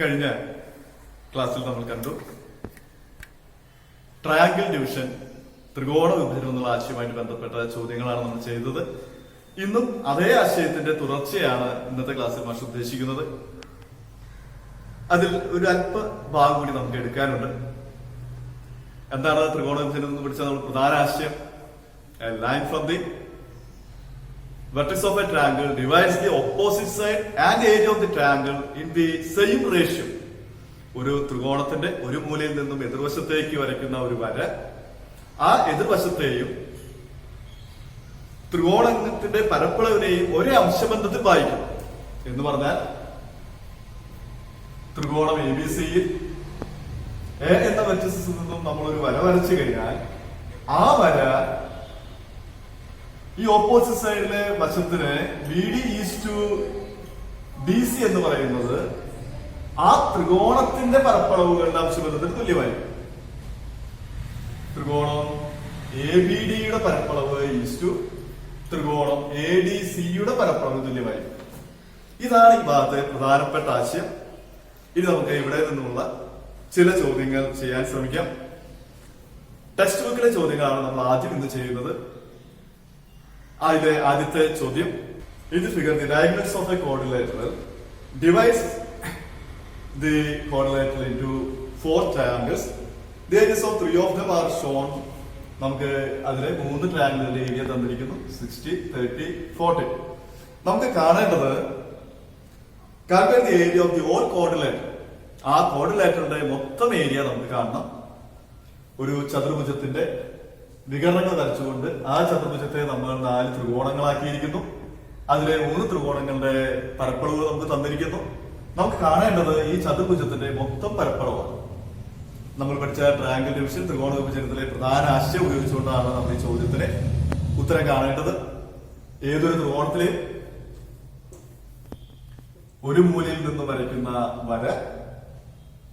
കഴിഞ്ഞ ക്ലാസ്സിൽ നമ്മൾ കണ്ടു ട്രയാങ്കിൾ ഡിവിഷൻ, ത്രികോണ വിഭജനം എന്നുള്ള ആശയവുമായിട്ട് ബന്ധപ്പെട്ട ചോദ്യങ്ങളാണ് നമ്മൾ ചെയ്തത്. ഇന്നും അതേ ആശയത്തിന്റെ തുടർച്ചയാണ് ഇന്നത്തെ ക്ലാസ്സിൽ മാഷ് ഉദ്ദേശിക്കുന്നത്. അതിൽ ഒരു അല്പ ഭാഗം കൂടി നമുക്ക് എടുക്കാനുണ്ട്. എന്താണ് ത്രികോണ വിഭജനം എന്ന് പഠിച്ചാൽ നമ്മൾ പ്രധാന ആശയം, a line from the vertex of a triangle divides the opposite side and area of the triangle in the same ratio. ഒരു ത്രികോണത്തിന്റെ ഒരു മൂലയിൽ നിന്നും എതിർവശത്തേക്ക് വരയ്ക്കുന്ന ഒരു വര ആ എതിർവശത്തെയും ത്രികോണത്തിന്റെ പരപ്പളവിനെയും ഒരേ അംശബന്ധത്തിൽ വായിക്കും. എന്ന് പറഞ്ഞാൽ ത്രികോണം എ ബി സിയിൽ എ എന്ന വെർട്ടിസിൽ നിന്നും നമ്മളൊരു വര വരച്ചു കഴിഞ്ഞാൽ ആ വര ഈ ഓപ്പോസിറ്റ് സൈഡിലെ വശത്തിന് B D is to D C എന്ന് പറയുന്നത് ആ ത്രികോണത്തിന്റെ പരപ്പളവുകളുടെ അംശബന്ധത്തിന് തുല്യമായിരിക്കും. ത്രികോണം എ ബി ഡിയുടെ പരപ്പളവ് ഈസ് ടു ത്രികോണം എ ഡി സിയുടെ പരപ്പളവ് തുല്യമായിരിക്കും. ഇതാണ് ഈ ഭാഗത്തെ പ്രധാനപ്പെട്ട ആശയം. ഇനി നമുക്ക് ഇവിടെ നിന്നുള്ള ചില ചോദ്യങ്ങൾ ചെയ്യാൻ ശ്രമിക്കാം. ടെക്സ്റ്റ് ബുക്കിലെ ചോദ്യങ്ങളാണ് നമ്മൾ ആദ്യം ഇന്ന് ചെയ്യുന്നത്. അതിലെ ആദ്യത്തെ ചോദ്യം, ഇത് figure the diagonals of A quadrilateral divides the quadrilateral into 4 triangles. The areas of 3 of them are shown. നമുക്ക് അതിലെ 3 ട്രയാങ്കിളിന്റെ ഏരിയ തന്നിരിക്കുന്നു, 60, 30, 40. നമുക്ക് കാണേണ്ടത് calculate the area of the whole quadrilateral. ആ കോർഡിലേറ്ററിന്റെ മൊത്തം ഏരിയ നമുക്ക് കാണണം. ഒരു ചതുർഭുജത്തിന്റെ വികരണങ്ങൾ വരച്ചുകൊണ്ട് ആ ചതുർഭുജത്തെ നമ്മൾ 4 ത്രികോണങ്ങളാക്കിയിരിക്കുന്നു. അതിലെ 3 ത്രികോണങ്ങളുടെ പരപ്പളവ് നമുക്ക് തന്നിരിക്കുന്നു. നമുക്ക് കാണേണ്ടത് ഈ ചതുർഭുജത്തിന്റെ മൊത്തം പരപ്പളവാണ്. നമ്മൾ പഠിച്ച ട്രയാങ്കിൾ ഡിവിഷൻ, ത്രികോണ വിഭജനത്തിലെ പ്രധാന ആശയം ഉപയോഗിച്ചുകൊണ്ടാണ് നമ്മൾ ഈ ചോദ്യത്തിന് ഉത്തരം കാണേണ്ടത്. ഏതൊരു ത്രികോണത്തിലെ ഒരു മൂലയിൽ നിന്ന് വരയ്ക്കുന്ന വര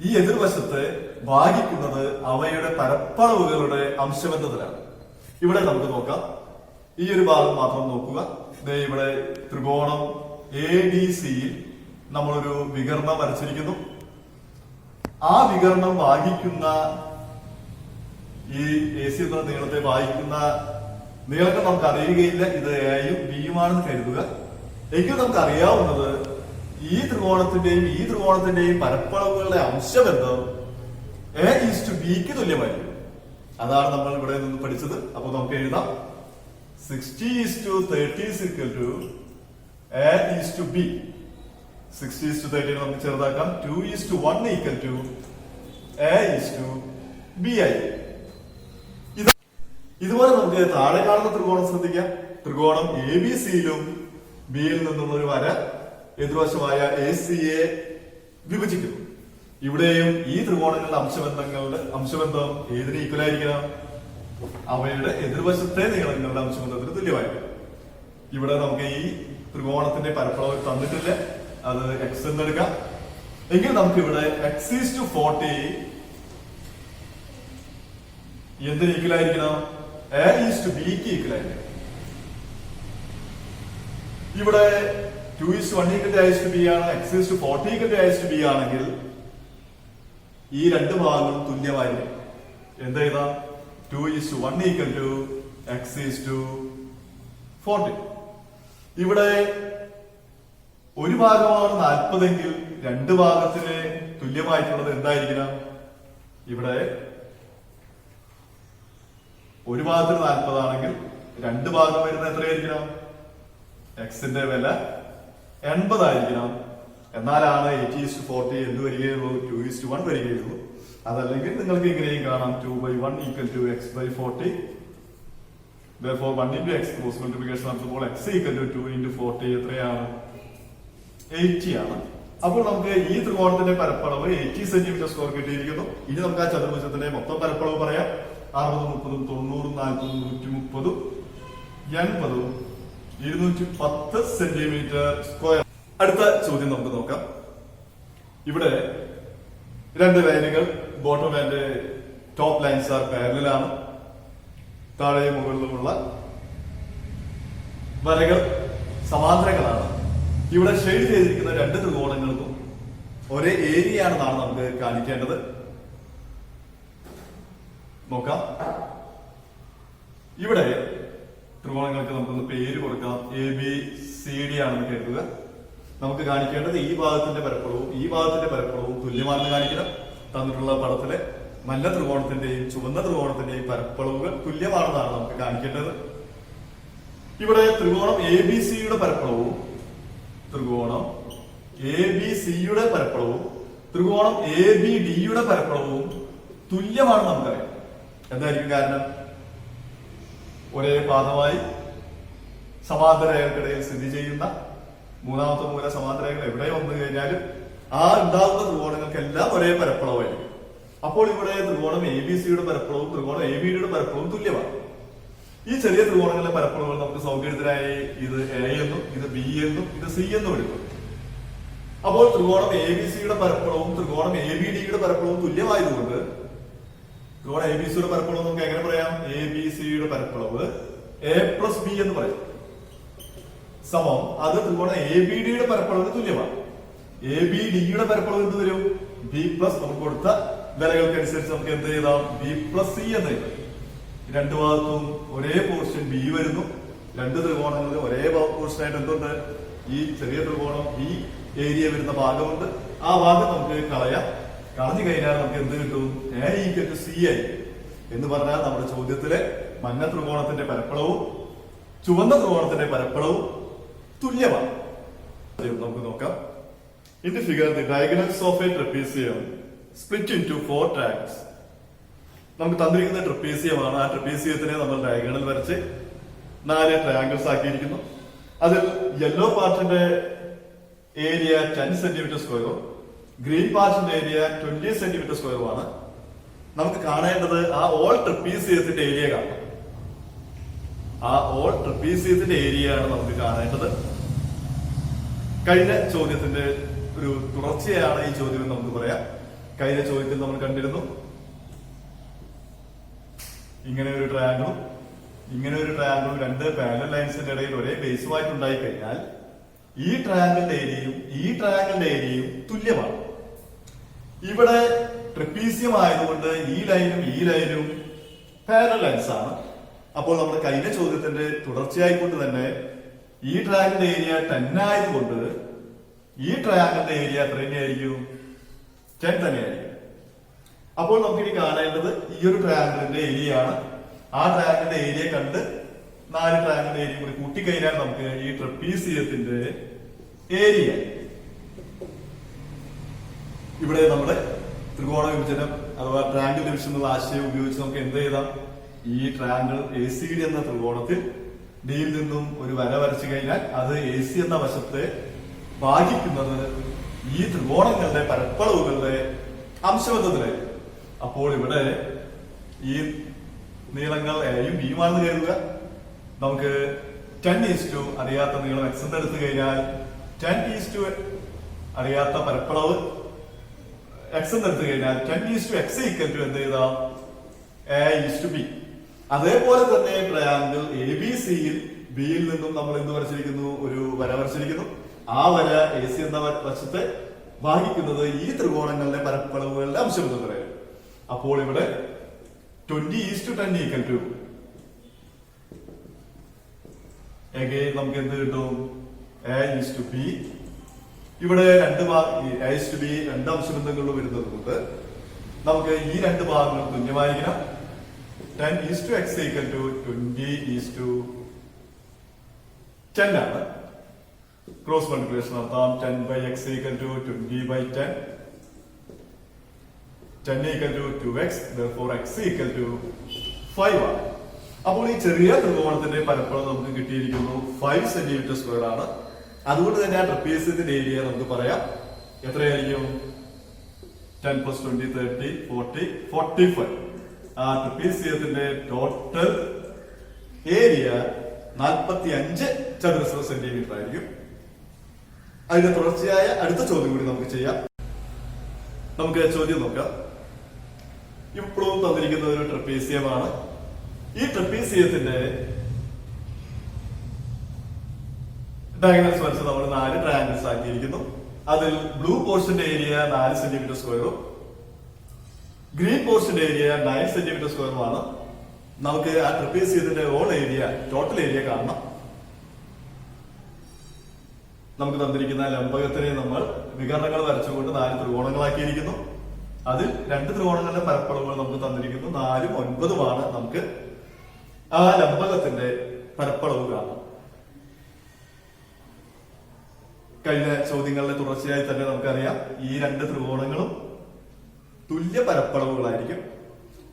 ഈ എതിർവശത്തെ ഭാഗിക്കുന്നത് അവയുടെ പരപ്പളവുകളുടെ അംശബന്ധത്തിലാണ്. ഇവിടെ നമുക്ക് നോക്കാം. ഈ ഒരു ഭാഗം മാത്രം നോക്കുക. ഇവിടെ ത്രികോണം എ ഡി സിയിൽ നമ്മളൊരു വികരണം വരച്ചിരിക്കുന്നു. ആ വികരണം ഭാഗിക്കുന്ന ഈ എ സി എന്ന നീളത്തെ ഭാഗിക്കുന്ന നീളങ്ങൾ നമുക്ക് അറിയുകയില്ല. ഇത് എയും ബിയുമാണെന്ന് കരുതുക. എങ്കിൽ നമുക്ക് അറിയാവുന്നത് ഈ ത്രികോണത്തിന്റെയും പരപ്പളവുകളുടെ അംശബന്ധം എ ഈസ് ടു ബിക്ക് തുല്യമായിരിക്കും. അതാണ് നമ്മൾ ഇവിടെ നിന്ന് പഠിച്ചത്. അപ്പൊ നമുക്ക് എഴുതാം 60:30 is equal to A is to B. 60:30 നമുക്ക് ചെറുതാക്കാം. 2:1 equal to A is to B ആയി. ഇതുപോലെ നമുക്ക് താഴെ കാണുന്ന ത്രികോണം ശ്രദ്ധിക്കാം. ത്രികോണം എ ബി സിയിലും ബിയിൽ നിന്നുള്ള ഒരു വര എതിർവശമായ എ സിയെ വിഭജിക്കുന്നു. ഇവിടെയും ഈ ത്രികോണങ്ങളുടെ അംശബന്ധം ഏതിന് ഈക്വൽ ആയിരിക്കണം? അവയുടെ എതിർവശത്തെ നീളങ്ങളുടെ അംശബന്ധത്തിന് തുല്യമായിരിക്കും. ഇവിടെ നമുക്ക് ഈ ത്രികോണത്തിന്റെ പരപ്പളവ് തന്നിട്ടില്ല, അത് എക്സ് എന്ന് എടുക്കാം. എങ്കിൽ നമുക്ക് ഇവിടെ x:40 എന്തിന് ഈക്വൽ ആയിരിക്കണം? A is to B ക്ക് ഈക്വൽ ആയിരിക്കണം. ഇവിടെ 2:1 equal to A is to B ആണ്, x:40 equal to A is to B ആണെങ്കിൽ ഈ രണ്ട് ഭാഗങ്ങളും തുല്യമായിരിക്കും. എന്താ ചെയ്താ 2:1 equal to x:40. ഇവിടെ ഒരു ഭാഗമാണ് 40 എങ്കിൽ രണ്ട് ഭാഗത്തിന് തുല്യമായിട്ടുള്ളത് എന്തായിരിക്കണം? ഇവിടെ ഒരു ഭാഗത്തിന് 40 ആണെങ്കിൽ രണ്ട് ഭാഗം വരുന്ന എത്രയായിരിക്കണം? എക്സിന്റെ വില 80 ആയിരിക്കണം. എന്നാലാണ് 80:40 എന്ത് വരികയുള്ളൂ? 2:1 വരികയുള്ളൂ. അതല്ലെങ്കിൽ നിങ്ങൾക്ക് ഇങ്ങനെയും കാണാം, 2/1 equal to x/40. Therefore 1 into x cross multiplication നടത്തുമ്പോൾ x equal to 2 into 40 എത്രയാണ്? 80 ആണ്. അപ്പോൾ നമുക്ക് ഈ ത്രികോണത്തിന്റെ പരപ്പളവ് 80 cm² കിട്ടിയിരിക്കുന്നു. ഇനി നമുക്ക് ആ ചതുർഭുജത്തിന്റെ മൊത്തം പരപ്പളവ് പറയാം. 60, 30, 90, 40, 130, 80, 210 cm². അടുത്ത ചോദ്യം നമുക്ക് നോക്കാം. ഇവിടെ രണ്ട് ലൈനുകൾ, bottom and top lines are parallel ആണ്. താഴെയും മുകളിലുമുള്ള വരകൾ സമാന്തരങ്ങളാണ്. ഇവിടെ ഷെയ്ഡ് ചെയ്തിരിക്കുന്ന രണ്ട് ത്രികോണങ്ങൾക്കും ഒരേ ഏരിയ ആണെന്നാണ് നമുക്ക് കാണിക്കേണ്ടത്. നോക്കാം. ഇവിടെ ത്രികോണങ്ങൾക്ക് നമുക്കൊന്ന് പേര് കൊടുക്കാം. എ ബി സി ഡി ആണെന്ന് കരുതുക. നമുക്ക് കാണിക്കേണ്ടത് ഈ ഭാഗത്തിന്റെ പരപ്പളവും ഈ ഭാഗത്തിന്റെ പരപ്പളവും തുല്യമാണെന്ന് കാണിക്കണം. തന്നിട്ടുള്ള പടത്തിലെ മഞ്ഞ ത്രികോണത്തിന്റെയും ചുവന്ന ത്രികോണത്തിന്റെയും പരപ്പളവുകൾ തുല്യമാണെന്നാണ് നമുക്ക് കാണിക്കേണ്ടത്. ഇവിടെ ത്രികോണം എ ബി സിയുടെ പരപ്പളവും ത്രികോണം എ ബി സിയുടെ പരപ്പളവും ത്രികോണം എ ബി ഡിയുടെ പരപ്പളവും തുല്യമാണെന്ന് നമുക്കറിയാം. എന്തായിരിക്കും കാരണം? ഒരേ പാദമായി സമാന്തരരേഖകൾക്കിടയിൽ സ്ഥിതി ചെയ്യുന്ന മൂന്നാമത്തെ മൂല സമാന്തരരേഖകൾ എവിടെ വന്നു കഴിഞ്ഞാലും ആ ഉണ്ടാകുന്ന ത്രികോണങ്ങൾക്കെല്ലാം ഒരേ പരപ്പളവായിരിക്കും. അപ്പോൾ ഇവിടെ ത്രികോണം എ ബി സിയുടെ പരപ്പളവും ത്രികോണം എ ബി ഡിയുടെ പരപ്പളവും തുല്യമാണ്. ഈ ചെറിയ ത്രികോണങ്ങളിലെ പരപ്പളവുകൾ നമുക്ക് സൗകര്യത്തിനായി ഇത് എ എന്നും ഇത് ബി എന്നും ഇത് സി എന്നും എടുക്കും. അപ്പോൾ ത്രികോണം എ ബി സിയുടെ പരപ്പളവും ത്രികോണം എ ബി ഡിയുടെ പരപ്പളവും തുല്യമായതുകൊണ്ട് ത്രികോണം എ ബി സിയുടെ പരപ്പളവ് നമുക്ക് എങ്ങനെ പറയാം? എ ബി സിയുടെ പരപ്പളവ് എ പ്ലസ് ബി എന്ന് പറയും. സമം അത് ത്രികോണം എ ബി ഡിയുടെ പരപ്പളവിന് തുല്യമാണ്. എ ബി ഡിയുടെ പരപ്പളവ് എന്ത് വരും? ബി പ്ലസ് നമുക്ക് കൊടുത്ത വിലകൾക്കനുസരിച്ച് നമുക്ക് എന്ത് ചെയ്താം? ബി പ്ലസ് സി എന്ന് എഴുതാം. രണ്ടു ഭാഗത്തും ഒരേ പോർഷൻ ബി വരുന്നു. രണ്ട് ത്രികോണങ്ങളിലും ഒരേ പോർഷനായിട്ട് എന്തുണ്ട്? ഈ ചെറിയ ത്രികോണം ഈ ഏരിയ വരുന്ന ഭാഗമുണ്ട്. ആ ഭാഗം നമുക്ക് കളയാം. കളഞ്ഞു കഴിഞ്ഞാൽ നമുക്ക് എന്ത് കിട്ടും? എ ഈക്വൽ ടു സി ആയി എന്ന് പറഞ്ഞാൽ നമ്മുടെ ചോദ്യത്തിലെ മഞ്ഞ ത്രികോണത്തിന്റെ പരപ്പളവും ചുവന്ന ത്രികോണത്തിന്റെ പരപ്പളവും തുല്യമാണ്. നമുക്ക് നോക്കാം. In the figure, the diagonals of a trapezium split into 4 triangles. നമുക്ക് തന്നിരിക്കുന്ന ട്രപ്പീസിയമാണ്. ആ ട്രപ്പീസിയത്തിനെ നമ്മൾ ഡയഗണൽ വരച്ച് 4 ട്രയാങ്കിൾസ് ആക്കിയിരിക്കുന്നു. അതിൽ യെല്ലോ പാർട്ടിന്റെ ഏരിയ 10 സെന്റിമീറ്റർ സ്ക്വയറും ഗ്രീൻ പാർട്ടിന്റെ ഏരിയ 20 സെന്റിമീറ്റർ സ്ക്വയറുമാണ്. നമുക്ക് കാണേണ്ടത് ആ ഓൾ ട്രപ്പീസിയത്തിന്റെ ഏരിയ കാണാം. ആ ഓൾ ട്രപ്പീസിയത്തിന്റെ ഏരിയ ആണ് നമുക്ക് കാണേണ്ടത്. കഴിഞ്ഞ ചോദ്യത്തിന്റെ ഒരു തുടർച്ചയാണ് ഈ ചോദ്യം എന്ന് നമുക്ക് പറയാം. കഴിഞ്ഞ ചോദ്യത്തിൽ നമ്മൾ കണ്ടിരുന്നു ഇങ്ങനെ ഒരു ട്രയാങ്കിളും ഇങ്ങനെ ഒരു ട്രയാങ്കിളും രണ്ട് പാരലൽ ലൈൻസിന്റെ ഇടയിൽ ഒരേ ബേസുമായിട്ട് ഉണ്ടായി കഴിഞ്ഞാൽ ഈ ട്രയാങ്കിളിന്റെ ഏരിയയും ഈ ട്രയാങ്കിളിന്റെ ഏരിയയും തുല്യമാണ്. ഇവിടെ ട്രപ്പീസിയം ആയതുകൊണ്ട് ഈ ലൈനും പാരലൽ ലൈൻസ് ആണ്. അപ്പോൾ നമ്മുടെ കഴിഞ്ഞ ചോദ്യത്തിന്റെ തുടർച്ചയായിക്കൊണ്ട് തന്നെ ഈ ട്രയാങ്കിളിന്റെ ഏരിയ 10 ആയതുകൊണ്ട് ഈ ട്രയാങ്കിളിന്റെ ഏരിയ എത്ര തന്നെയായിരിക്കും? 10 തന്നെയായിരിക്കും. അപ്പോൾ നമുക്കിനി കാണേണ്ടത് ഈ ഒരു ട്രയാങ്കിളിന്റെ ഏരിയ ആണ്. ആ ട്രയാങ്കിളിന്റെ ഏരിയ കണ്ട് 4 ട്രയാങ്കിളിന്റെ ഏരിയ കൂടി കൂട്ടിക്കഴിഞ്ഞാൽ നമുക്ക് ഈ ട്രപ്പീസിയത്തിന്റെ ഏരിയ. ഇവിടെ നമ്മുടെ ത്രികോണ വിഭജനം അഥവാ ട്രയാങ്കിൾ ഡിവിഷൻ എന്നുള്ള ആശയം ഉപയോഗിച്ച് നമുക്ക് എന്ത് ചെയ്താം? ഈ ട്രയാങ്കിൾ എ സി ഡി എന്ന ത്രികോണത്തിൽ ഡിയിൽ നിന്നും ഒരു വര വരച്ചു കഴിഞ്ഞാൽ അത് എ സി എന്ന വശത്തെ ഭാഗിക്കുന്നത് ഈ ത്രികോണങ്ങളുടെ പരപ്പളവുകളുടെ അംശബന്ധത്തിലായിരിക്കും. അപ്പോൾ ഇവിടെ ഈ നീളങ്ങൾ എയും ബിയും ആണെന്ന് കരുതുക. നമുക്ക് 10:2 അറിയാത്ത നീളം എക്സ് എന്ന് എടുത്തു കഴിഞ്ഞാൽ 10:2 അറിയാത്ത പരപ്പളവ് എക്സ് എന്ന് എടുത്തു കഴിഞ്ഞാൽ 10:x ഈക്വൽ ടു എന്ത് ചെയ്താം? a:b. അതേപോലെ തന്നെ ട്രയാങ്കിൾ എ ബി സിയിൽ ബിയിൽ നിന്നും നമ്മൾ എന്ത് വരച്ചിരിക്കുന്നു? ഒരു വര വരച്ചിരിക്കുന്നു. ആ വര എ സി എന്ന വശത്തെ ഭാഗിക്കുന്നത് ഈ ത്രികോണങ്ങളുടെ പരപ്പളവുകളുടെ അംശബന്ധത്തിലായിരിക്കും. അപ്പോൾ ഇവിടെ 20:10 ഈക്വൽ ടു അഗൈൻ നമുക്ക് എന്ത് കിട്ടും? a:b. ഇവിടെ a:b രണ്ട് അംശബന്ധങ്ങളിൽ വരുന്നത് കൊണ്ട് നമുക്ക് ഈ രണ്ട് ഭാഗങ്ങളും തുല്യമായിരിക്കണം. 10:x ഈക്വൽ ടു 20:10 ആണ്. ക്രോസ് മൾട്ടിപ്ലിക്കേഷൻ നടത്താം. 10/x equal to 20/10. 10 equal to 2x. therefore x equal to 5 ആണ്. അപ്പോൾ ഈ ചെറിയ ത്രികോണത്തിന്റെ പരപ്പളവ് നമുക്ക് കിട്ടിയിരിക്കുന്നു 5 സെന്റിമീറ്റർ സ്ക്വയർ ആണ്. അതുകൊണ്ട് തന്നെ ആ ട്രപ്പീസിയത്തിന്റെ ഏരിയ നമുക്ക് പറയാം എത്രയായിരിക്കും? 10 + 20 30 40 45. ആ ട്രപ്പീസിയത്തിന്റെ ടോട്ടൽ ഏരിയ 45 ചതുരശ്ര സെന്റിമീറ്റർ ആയിരിക്കും. അതിന്റെ തുടർച്ചയായ അടുത്ത ചോദ്യം കൂടി നമുക്ക് ചെയ്യാം. നമുക്ക് ചോദ്യം നോക്കാം. ഇപ്പോഴും തന്നിരിക്കുന്ന ഒരു ട്രപ്പീസിയമാണ്. ഈ ട്രപ്പീസിയത്തിന്റെ ഡയഗണൽസ് വരച്ച് നമ്മൾ 4 ട്രയാങ്കിൾസ് ആക്കിയിരിക്കുന്നു. അതിൽ ബ്ലൂ പോർഷന്റെ ഏരിയ 4 സെന്റിമീറ്റർ സ്ക്വയറും ഗ്രീൻ പോർഷന്റെ ഏരിയ 9 സെന്റിമീറ്റർ സ്ക്വയറുമാണ്. നമുക്ക് ആ ട്രപ്പീസിയത്തിന്റെ ഓൾ ഏരിയ, ടോട്ടൽ ഏരിയ കാണണം. നമുക്ക് തന്നിരിക്കുന്ന ലംബകത്തിനെ നമ്മൾ വികരണങ്ങൾ വരച്ചുകൊണ്ട് 4 ത്രികോണങ്ങളാക്കിയിരിക്കുന്നു. അതിൽ 2 ത്രികോണങ്ങളുടെ പരപ്പളവുകൾ നമുക്ക് തന്നിരിക്കുന്നു. 4ഉം 9ഉമാണ്. നമുക്ക് ആ ലംബകത്തിന്റെ പരപ്പളവ് കാണാം. കഴിഞ്ഞ ചോദ്യങ്ങളിലെ തുടർച്ചയായി തന്നെ നമുക്കറിയാം ഈ 2 ത്രികോണങ്ങളും തുല്യ പരപ്പളവുകളായിരിക്കും.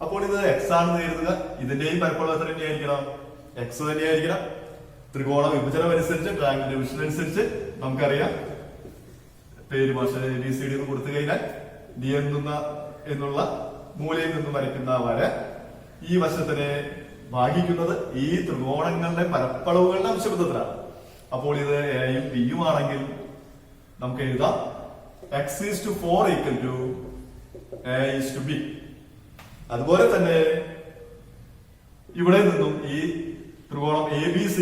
അപ്പോൾ ഇത് എക്സ് ആണെന്ന് കരുതുക. ഇതിന്റെയും പരപ്പളവ് എത്ര തന്നെയായിരിക്കണം? എക്സ് തന്നെയായിരിക്കണം. ത്രികോണ വിഭജനം അനുസരിച്ച്, ട്രയാങ്കിൾ ഡിവിഷൻ അനുസരിച്ച് നമുക്കറിയാം പേര് ഭാഷ ABCD എന്ന് കൊടുത്തു കഴിഞ്ഞാൽ ഡി എന്നുള്ള മൂലയിൽ നിന്ന് വരയ്ക്കുന്ന വര ഈ വശത്തിനെ ഭാഗിക്കുന്നത് ഈ ത്രികോണങ്ങളുടെ പരപ്പളവുകളുടെ അംശബന്ധത്തിലാണ്. അപ്പോൾ ഇത് എയും ബിയും ആണെങ്കിൽ നമുക്ക് എഴുതാം x⁴ a⁴ b. അതുപോലെ തന്നെ ഇവിടെ നിന്നും ഈ ത്രികോണം ABC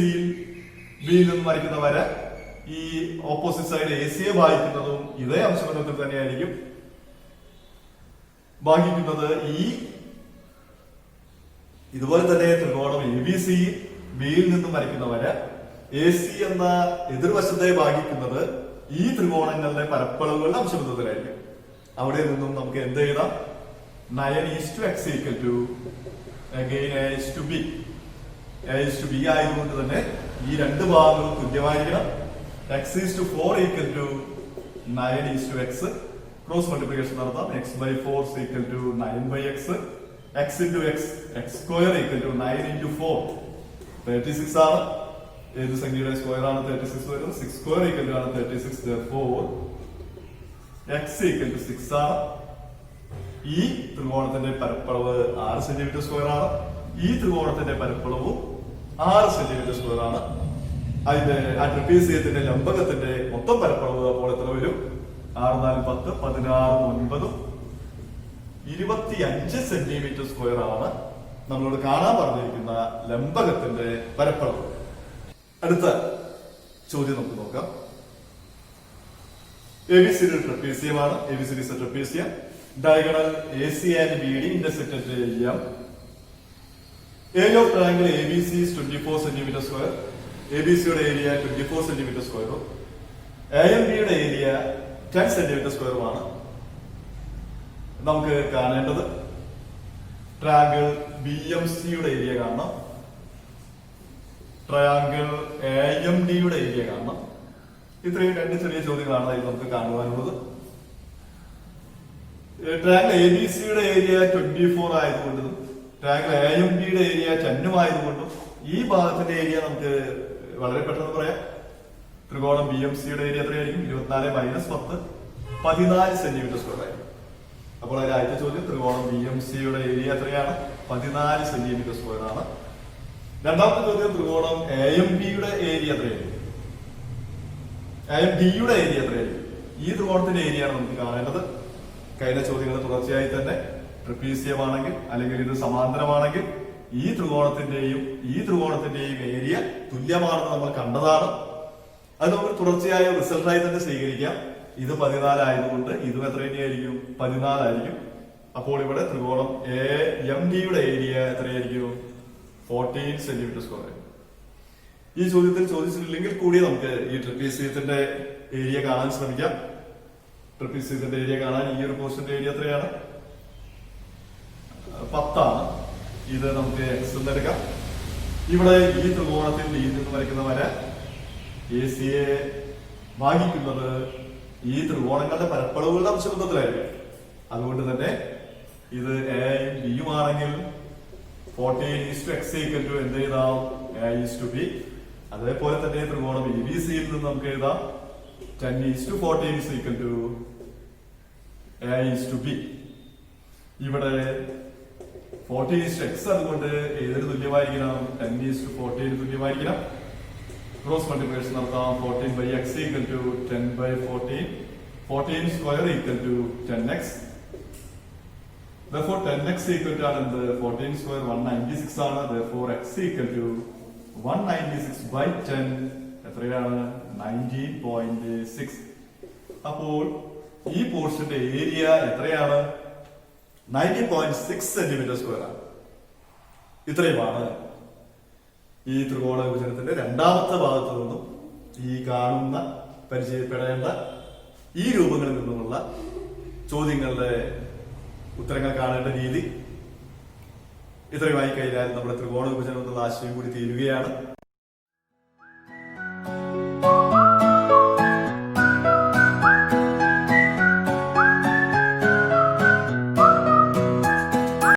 ബിയിൽ നിന്നും വരയ്ക്കുന്ന വര ഈ ഓപ്പോസിറ്റ് സൈഡ് AC-യെ ഭാഗിക്കുന്നതും ഇതേ അംശബന്ധത്തിൽ തന്നെയായിരിക്കും ഭാഗിക്കുന്നത്. ഇതുപോലെ തന്നെ ത്രികോണം ABC ബിയിൽ നിന്നും വരയ്ക്കുന്ന വര AC എന്ന എതിർവശത്തെ ഭാഗിക്കുന്നത് ഈ ത്രികോണങ്ങളുടെ പരപ്പളവുകളുടെ അംശബന്ധത്തിലായിരിക്കും. അവിടെ നിന്നും നമുക്ക് എന്ത് എഴുതാം? 9:x again a:/b. a:/b ആയതുകൊണ്ട് തന്നെ ഈ 2 ഭാഗങ്ങളും തുല്യമായിരിക്കണം. x⁴ 9:x. ക്രോസ് മൾട്ടിപ്ലിക്കേഷൻ നടത്താം. x/4 9/x. x x² 9 × 4 36 ആണ്. ഏത് സംഖ്യയുടെ സ്ക്വയർ ആണ് 36 വരുന്നത്? 6² ആണ് 36. therefore x 6 ആണ്. ഈ ത്രികോണത്തിന്റെ പരപ്പളവ് 6 സെന്റിമീറ്റർ സ്ക്വയർ ആണ്. ഈ ത്രികോണത്തിന്റെ പരപ്പളവും 6 സെന്റിമീറ്റർ സ്ക്വയർ ആണ്. അതിന്റെ ആ ട്രപ്പീസിയത്തിന്റെ ലംബകത്തിന്റെ മൊത്തം പരപ്പളവ് അപ്പോൾ എത്ര വരും? 6 4 10 16 9 25 സെന്റിമീറ്റർ സ്ക്വയർ ആണ് നമ്മളോട് കാണാൻ പറഞ്ഞിരിക്കുന്ന ലംബകത്തിന്റെ പരപ്പളവ്. അടുത്ത ചോദ്യം നമുക്ക് നോക്കാം. ABCD ട്രപ്പീസിയമാണ്. ABCD is a trapezium. Diagonal AC and BD intersect at M. Area of triangle ABC is 24 centimeter square. ABC യുടെ ഏരിയ 24 centimeter square. AMB യുടെ ഏരിയ 10 centimeter square ആണ്. നമുക്ക് കാണേണ്ടത് ട്രയാങ്കിൾ BMC യുടെ ഏരിയ കാണണം. ട്രയാങ്കിൾ AMD യുടെ area കാണണം. ഇത്രയും 2 ചെറിയ ചോദ്യങ്ങളാണ് അതിൽ നമുക്ക് കാണുവാനുള്ളത്. ട്രയാങ്കിൾ ABC യുടെ ഏരിയ 24 ആയതുകൊണ്ടും ട്രയാങ്കിൾ AMD യുടെ ഏരിയ 10 ആയതുകൊണ്ടും ഈ ഭാഗത്തിന്റെ ഏരിയ നമുക്ക് വളരെ പെട്ടെന്ന് പറയാം. ത്രികോണം BMC യുടെ ഏരിയ എത്രയായിരിക്കും? 24 - 10 14 സെന്റിമീറ്റർ സ്ക്വയർ ആയിരിക്കും. അപ്പോൾ അതിൽ ആദ്യത്തെ ചോദ്യം ത്രികോണം BMC യുടെ ഏരിയ എത്രയാണ്? 14 സെന്റിമീറ്റർ സ്ക്വയർ ആണ്. രണ്ടാമത്തെ ചോദ്യം ത്രികോണം AMD യുടെ ഏരിയ എത്രയായിരിക്കും? AMD യുടെ ഏരിയ എത്രയായിരിക്കും? ഈ ത്രികോണത്തിന്റെ ഏരിയയാണ് നമുക്ക് കാണേണ്ടത്. കഴിഞ്ഞ ചോദ്യങ്ങൾ തുടർച്ചയായി തന്നെ ട്രപ്പീസിയമാണെങ്കിൽ അല്ലെങ്കിൽ ഇത് സമാന്തരമാണെങ്കിൽ ഈ ത്രികോണത്തിന്റെയും ഏരിയ തുല്യമാണെന്ന് നമ്മൾ കണ്ടതാണ്. അത് നമുക്ക് തുടർച്ചയായ റിസൾട്ടായി തന്നെ സ്വീകരിക്കാം. ഇത് 14 ആയതുകൊണ്ട് ഇതും എത്ര തന്നെയായിരിക്കും? 14 ആയിരിക്കും. അപ്പോൾ ഇവിടെ ത്രികോണം AMD യുടെ ഏരിയ എത്രയായിരിക്കും? 14 സെന്റിമീറ്റർ സ്ക്വയർ ആയിരിക്കും. ഈ ചോദ്യത്തിൽ ചോദിച്ചിട്ടില്ലെങ്കിൽ കൂടി നമുക്ക് ഈ ട്രപ്പീസിയത്തിന്റെ ഏരിയ കാണാൻ ശ്രമിക്കാം. ട്രപ്പീസിയത്തിന്റെ ഏരിയ കാണാൻ ഈ ഒരു പോർഷന്റെ ഏരിയ എത്രയാണ്? 10 ആണ്. ഇത് നമുക്ക് x എന്ന് എടുക്കാം. ഇവിടെ ഈ ത്രികോണത്തിൽ D നിന്ന് വരയ്ക്കുന്ന വര AC-യെ ഭാഗിക്കുന്നത് ഈ ത്രികോണങ്ങളുടെ പരപ്പളവുകളുടെ അംശബന്ധത്തിലായിരിക്കും. അതുകൊണ്ട് തന്നെ ഇത് A-യും B-യും ആണെങ്കിൽ 14:x എന്ത് എഴുതാം? A:/b. അതേപോലെ തന്നെ ത്രികോണം ABC-യിൽ നിന്ന് നമുക്ക് എഴുതാം 10:14 A:/b. ഇവിടെ 14:x അതുകൊണ്ട് ഏതൊരു തുല്യമായിരിക്കണം? 10:14 തുല്യമായിരിക്കണം. ക്രോസ് മൾട്ടിപ്ലിക്കേഷൻ നടത്താം. 14/x 10/14. 14 square = 10x. Therefore 10x ആണ് എന്ത്? 14 square 196 ആണ്. Therefore x = 196/10 എത്രയാണ്? 19.6. അപ്പോൾ ഈ പോർഷന്റെ ഏരിയ എത്രയാണ്? 90.6 സെന്റിമീറ്റർ സ്ക്വയർ ആണ്. ഇത്രയുമാണ് ഈ ത്രികോണ വിഭജനത്തിന്റെ രണ്ടാമത്തെ ഭാഗത്തു നിന്നും ഈ കാണുന്ന പരിചയപ്പെടേണ്ട ഈ രൂപങ്ങളിൽ നിന്നുമുള്ള ചോദ്യങ്ങളുടെ ഉത്തരങ്ങൾ കാണേണ്ട രീതി. ഇത്രയുമായി കഴിഞ്ഞാൽ നമ്മുടെ ത്രികോണ വിഭജനം എന്നുള്ള ആശയം കൂടി തീരുകയാണ്.